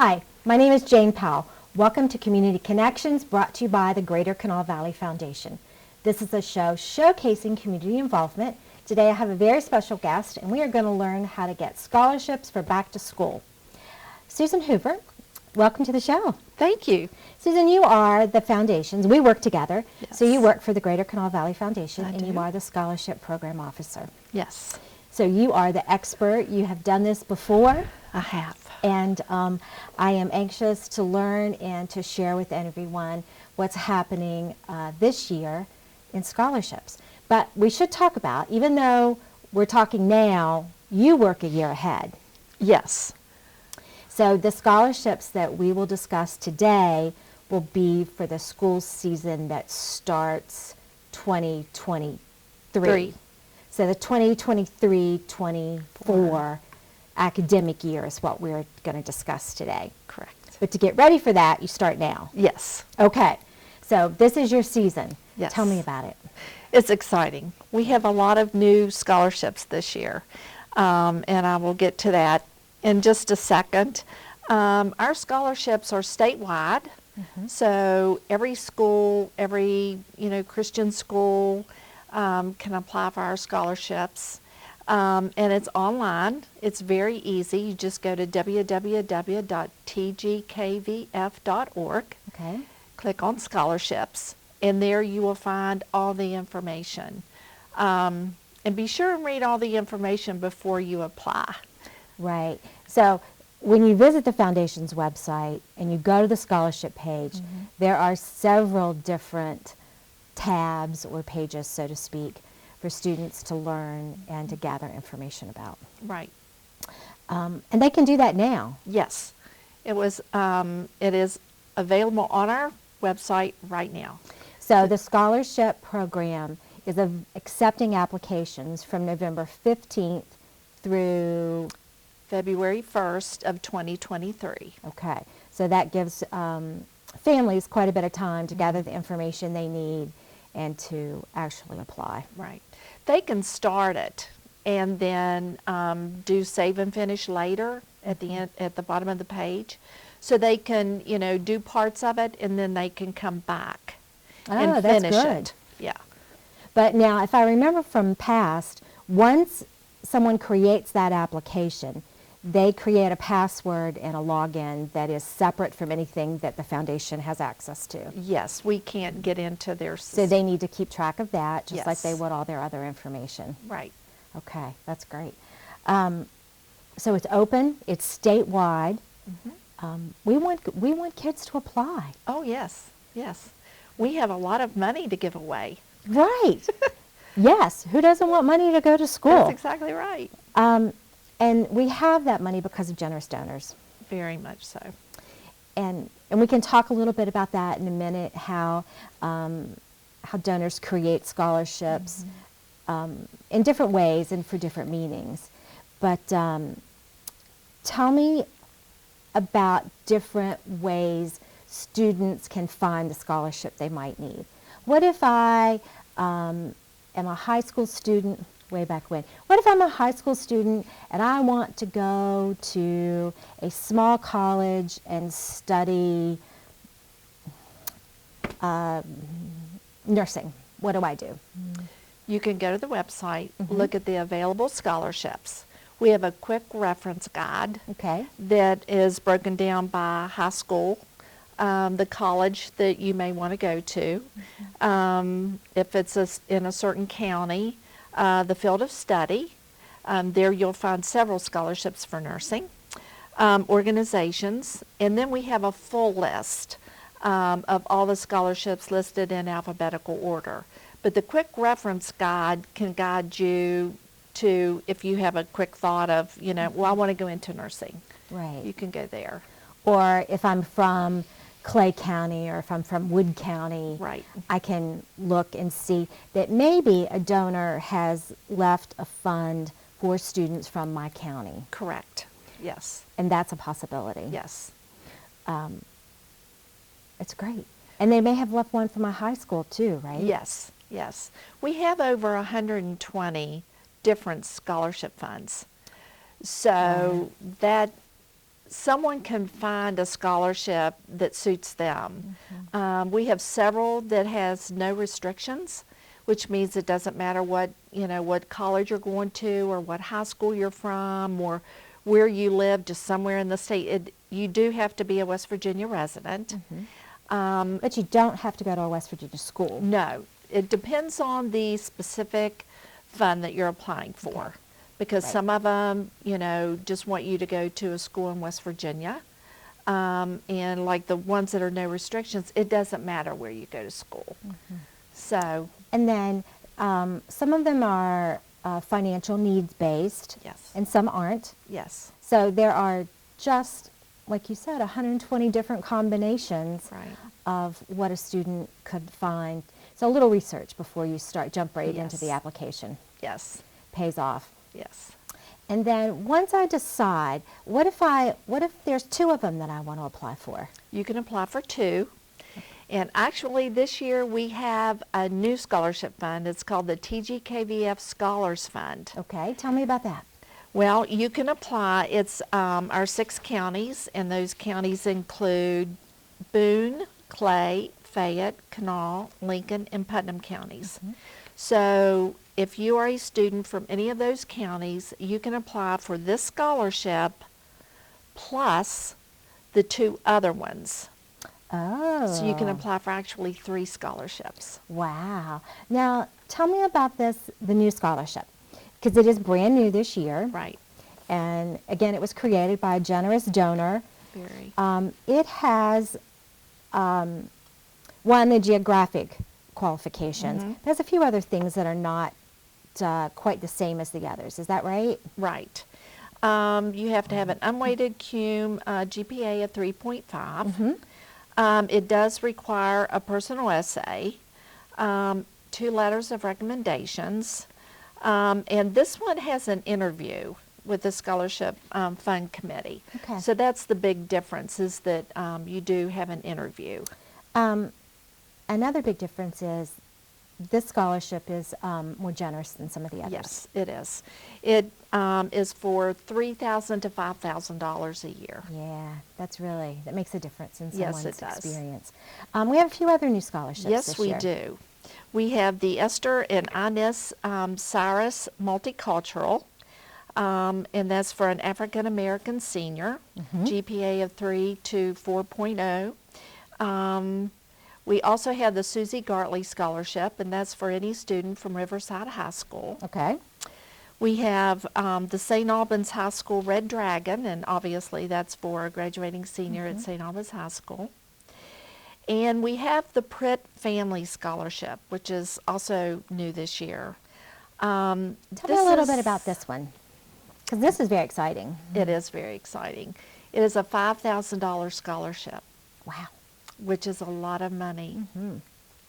Hi, my name is Jane Powell. Welcome to Community Connections, brought to you by the Greater Kanawha Valley Foundation. This is a show showcasing community involvement. Today I have a very special guest, and we are going to learn how to get scholarships for back to school. Susan Hoover, welcome to the show. Thank you. Susan, you are the foundation's, we work together, Yes. so you work for the Greater Kanawha Valley Foundation, I and do. you are the scholarship program officer. Yes, So you are the expert. You have done this before. I have. And I am anxious to learn and to share with everyone what's happening this year in scholarships. But we should talk about, even though we're talking now, you work a year ahead. Yes. So the scholarships that we will discuss today will be for the school season that starts 2023. Three. So the 2023-24 academic year is what we're going to discuss today. Correct. But to get ready for that, you start now. Yes. Okay. So this is your season. Yes. Tell me about it. It's exciting. We have a lot of new scholarships this year, and I will get to that in just a second. Our scholarships are statewide, so every school, every Christian school can apply for our scholarships. And it's online. It's very easy. You just go to www.tgkvf.org, Okay. click on scholarships, and there you will find all the information. And be sure and read all the information before you apply. Right. So when you visit the foundation's website and you go to the scholarship page, there are several different tabs or pages, so to speak, for students to learn and to gather information about. Right. And they can do that now. Yes. It is available on our website right now. So the scholarship program is accepting applications from November 15th through, February 1st of 2023. okay, so that gives families quite a bit of time to gather the information they need and to actually apply. Right. They can start it and then do save and finish later at the end, at the bottom of the page. So they can, do parts of it and then they can come back and Oh, that's finish good. it. Yeah. But now, if I remember from past, once someone creates that application, they create a password and a login that is separate from anything that the foundation has access to. Yes, we can't get into their So they need to keep track of that, just like they Yes. would all their other information. Right. Okay, that's great. So it's open, it's statewide. We want kids to apply. Oh, yes. Yes. We have a lot of money to give away. Right. Yes, who doesn't want money to go to school? That's exactly right. And we have that money because of generous donors. Very much so. And we can talk a little bit about that in a minute, how donors create scholarships in different ways and for different meanings. But tell me about different ways students can find the scholarship they might need. What if I am a high school student, way back when? What if I'm a high school student and I want to go to a small college and study nursing? What do I do? You can go to the website, look at the available scholarships. We have a quick reference guide Okay. that is broken down by high school, the college that you may want to go to, if it's in a certain county, the field of study. There you'll find several scholarships for nursing, organizations, and then we have a full list of all the scholarships listed in alphabetical order. But the quick reference guide can guide you to, if you have a quick thought of, well, I want to go into nursing. Right. You can go there. Or if I'm from Clay County or if I'm from Wood County, Right. I can look and see that maybe a donor has left a fund for students from my county. Correct. Yes. And that's a possibility. Yes. It's great. And they may have left one for my high school too, right? Yes. Yes. We have over 120 different scholarship funds. So that someone can find a scholarship that suits them. We have several that has no restrictions, which means it doesn't matter what, what college you're going to or what high school you're from or where you live, just somewhere in the state. You do have to be a West Virginia resident. But you don't have to go to a West Virginia school. No, it depends on the specific fund that you're applying for. Okay. Because Right. some of them, just want you to go to a school in West Virginia. And like the ones that are no restrictions, it doesn't matter where you go to school. So, And then some of them are financial needs based. yes. And some aren't. Yes. So there are just, like you said, 120 different combinations Right. of what a student could find. So a little research before you jump right into the Yes. application. Yes. Pays off. Yes. And then once I decide, what if there's two of them that I want to apply for? You can apply for two. And actually this year we have a new scholarship fund. It's called the TGKVF Scholars Fund. Okay, tell me about that. Well, you can apply. It's our 6 counties, and those counties include Boone, Clay, Fayette, Kanawha, Lincoln, and Putnam counties. So if you are a student from any of those counties, you can apply for this scholarship plus the 2 other ones. Oh. So you can apply for actually 3 scholarships. Wow. Now, tell me about the new scholarship, because it is brand new this year. Right. And again, it was created by a generous donor. Very. It has, one, the geographic qualifications. Mhm. There's a few other things that are not quite the same as the others. Is that right? Right. You have to have an unweighted CUME GPA of 3.5. It does require a personal essay, 2 letters of recommendations, and this one has an interview with the Scholarship Fund Committee. Okay. So that's the big difference, is that you do have an interview. Another big difference is this scholarship is more generous than some of the others. Yes, it is. It is for $3,000 to $5,000 a year. Yeah, that makes a difference in Yes, someone's it does. experience. We have a few other new scholarships Yes, this we year. do. We have the Esther and Inez Cyrus Multicultural, and that's for an African American senior, GPA of 3 to 4.0. We also have the Susie Gartley Scholarship, and that's for any student from Riverside High School. Okay. We have the St. Albans High School Red Dragon, and obviously that's for a graduating senior at St. Albans High School. And we have the Pritt Family Scholarship, which is also new this year. Tell me a little bit about this one, because this is very exciting. It is very exciting. It is a $5,000 scholarship, Wow. which is a lot of money.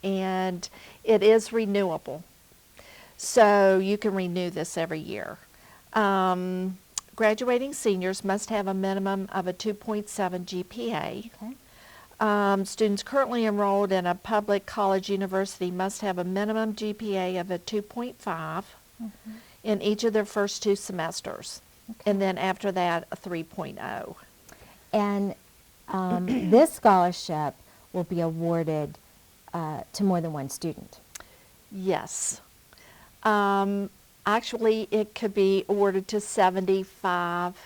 And it is renewable. So you can renew this every year. Graduating seniors must have a minimum of a 2.7 GPA. Okay. Students currently enrolled in a public college university must have a minimum GPA of a 2.5 in each of their first 2 semesters. And then after that, a 3.0. And this scholarship will be awarded to more than one student. Yes. Actually, it could be awarded to 75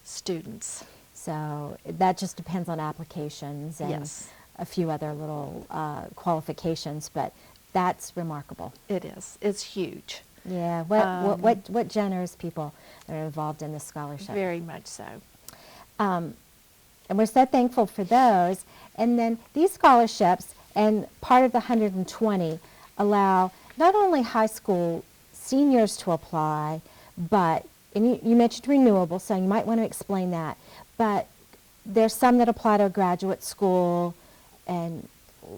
students. So that just depends on applications and Yes. a few other little qualifications, but that's remarkable. It is. It's huge. Yeah. What generous people are involved in this scholarship. Very much so. And we're so thankful for those. And then these scholarships, and part of the 120, allow not only high school seniors to apply, but, and you mentioned renewable, so you might want to explain that, but there's some that apply to a graduate school, and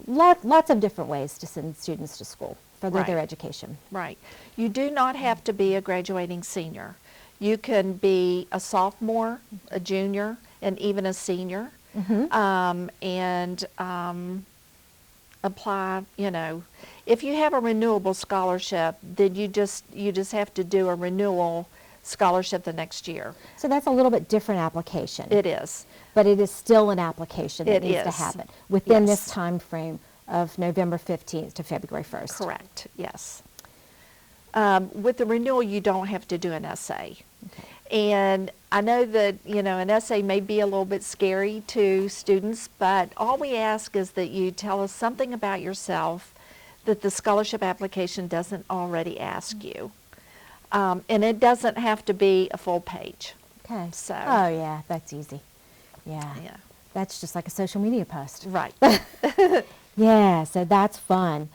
lots of different ways to send students to school for their Right. education. Right. You do not have to be a graduating senior. You can be a sophomore, a junior, and even a senior, and apply. If you have a renewable scholarship, then you just have to do a renewal scholarship the next year. So that's a little bit different application. It is. But it is still an application that It needs to is. happen within this Yes. time frame of November 15th to February 1st. Correct, yes. With the renewal, you don't have to do an essay. And I know that, an essay may be a little bit scary to students, but all we ask is that you tell us something about yourself that the scholarship application doesn't already ask you. And it doesn't have to be a full page. Okay. So. Oh, yeah, that's easy. Yeah. Yeah. That's just like a social media post. Right. Yeah, so that's fun.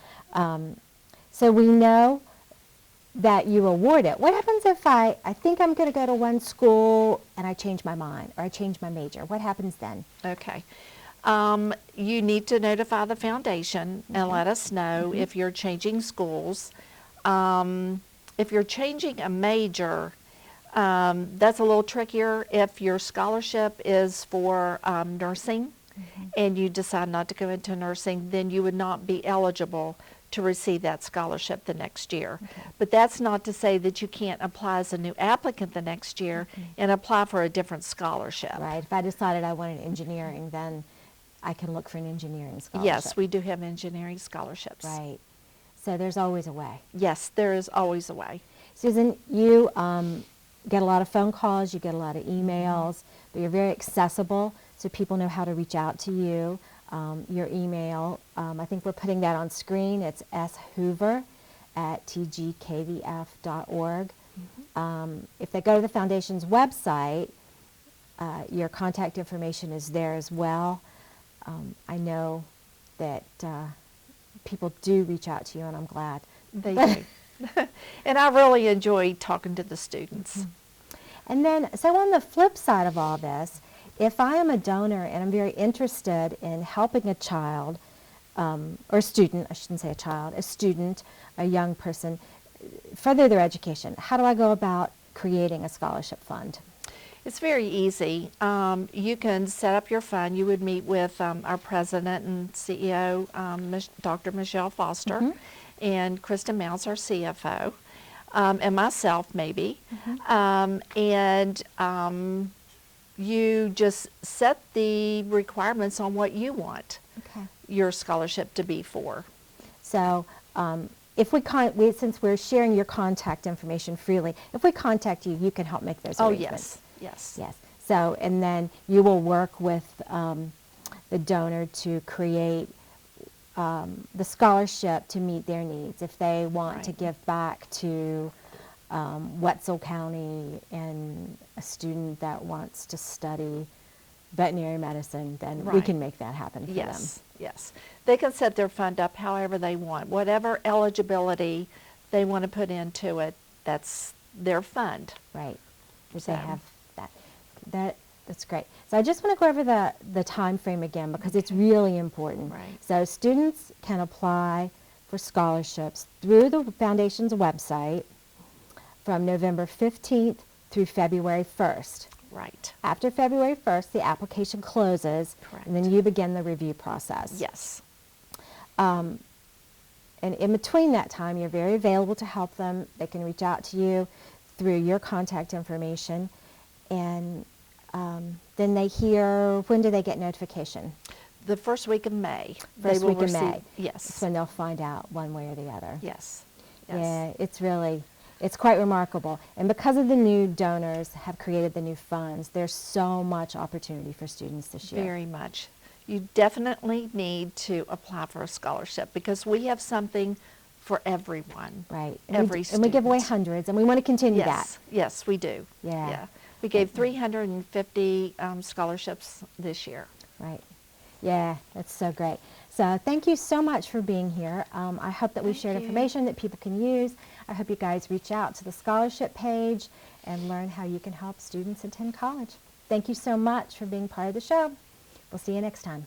So we know that you award it. What happens if I think I'm going to go to one school and I change my mind or I change my major? What happens then? Okay. You need to notify the foundation and let us know if you're changing schools. If you're changing a major, that's a little trickier. If your scholarship is for nursing and you decide not to go into nursing, then you would not be eligible to receive that scholarship the next year. But that's not to say that you can't apply as a new applicant the next year and apply for a different scholarship. Right. If I decided I wanted engineering, then I can look for an engineering scholarship. Yes, we do have engineering scholarships. Right. So there's always a way. Yes, there is always a way. Susan, you get a lot of phone calls, you get a lot of emails, but you're very accessible, so people know how to reach out to you. Your email, I think we're putting that on screen. It's shoover@tgkvf.org. If they go to the foundation's website, your contact information is there as well. I know that people do reach out to you, and I'm glad. They do. And I really enjoy talking to the students. And then, so on the flip side of all this, if I am a donor and I'm very interested in helping a child, or a student, I shouldn't say a child, a student, a young person, further their education, how do I go about creating a scholarship fund? It's very easy. You can set up your fund. You would meet with our president and CEO, Dr. Michelle Foster, and Kristen Mouse, our CFO, and myself maybe. You just set the requirements on what you want your scholarship to be for. So if since we're sharing your contact information freely, if we contact you, you can help make those arrangements. Yes. Yes. So, and then you will work with the donor to create the scholarship to meet their needs. If they want to give back to Wetzel County and a student that wants to study veterinary medicine, then we can make that happen for them. Yes. They can set their fund up however they want. Whatever eligibility they want to put into it, that's their fund. Right. If So. they have that's great. So I just want to go over the time frame again because it's really important. Right. So students can apply for scholarships through the foundation's website from November 15th through February 1st. Right. After February 1st, the application closes, Correct. and then you begin the review process. Yes. And in between that time, you're very available to help them. They can reach out to you through your contact information, and then they hear, when do they get notification? The first week of May. First they will week of May. Yes. That's when they'll find out one way or the other. Yes. Yeah, it's quite remarkable. And because of the new donors have created the new funds, there's so much opportunity for students this year. Very much. You definitely need to apply for a scholarship because we have something for everyone. Right. And we give away hundreds, and we want to continue that. Yes, we do. Yeah. We gave 350 scholarships this year. Right. Yeah, that's so great. So thank you so much for being here. I hope that we've shared information that people can use. I hope you guys reach out to the scholarship page and learn how you can help students attend college. Thank you so much for being part of the show. We'll see you next time.